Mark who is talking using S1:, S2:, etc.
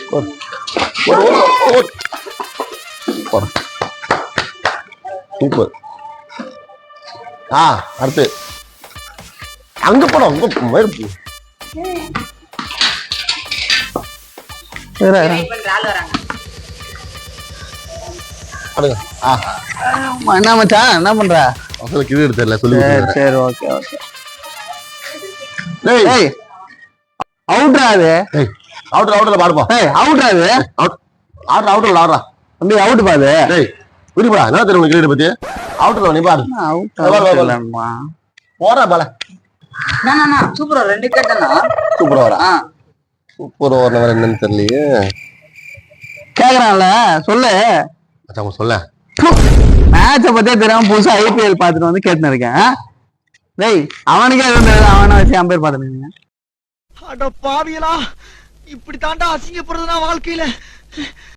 S1: Super. அடுத்து அங்க போனோம்.
S2: என்ன மச்சான் என்ன பண்ற?
S1: அவங்களுக்கு இது தெரியல சொல்லி.
S2: சரி ஓகே ஓகே. டேய் அவுட்ரா அது.
S1: டேய் அவுட்ல பாருப்பா.
S2: டேய் அவுட்ரா அது.
S1: அவுட்ல ஆடுறா.
S2: தம்பி அவுட் பாது.
S1: டேய் புரியுமா? என்ன தெரியும் உனக்கு கிரிக்கெட் பத்தி? அவுட்ல நீ பாரு.
S2: அவுட்
S1: போறா பால.
S2: சூப்பரா 2 விக்கெட் தானா?
S1: சூப்பர் ஓவரா? சூப்பர் ஓவர் வர என்னன்னு தெரியலையே.
S2: கேக்குறான்ல சொல்லு.
S1: மச்சான் சொல்ல.
S2: மேட்சை பத்தியே தெரியாம புதுசா IPL பாத்துட்டு வந்து கேட்டுன்னு இருக்கேன். டேய் அவனுக்கே எதுவும் தெரியாது. அவனை வச்சு அம்பேர் பாத்துருக்கீங்க.
S3: அட பாவியலா, இப்படி தாண்டா அசிங்கப்படுறதுனா வாழ்க்கையில.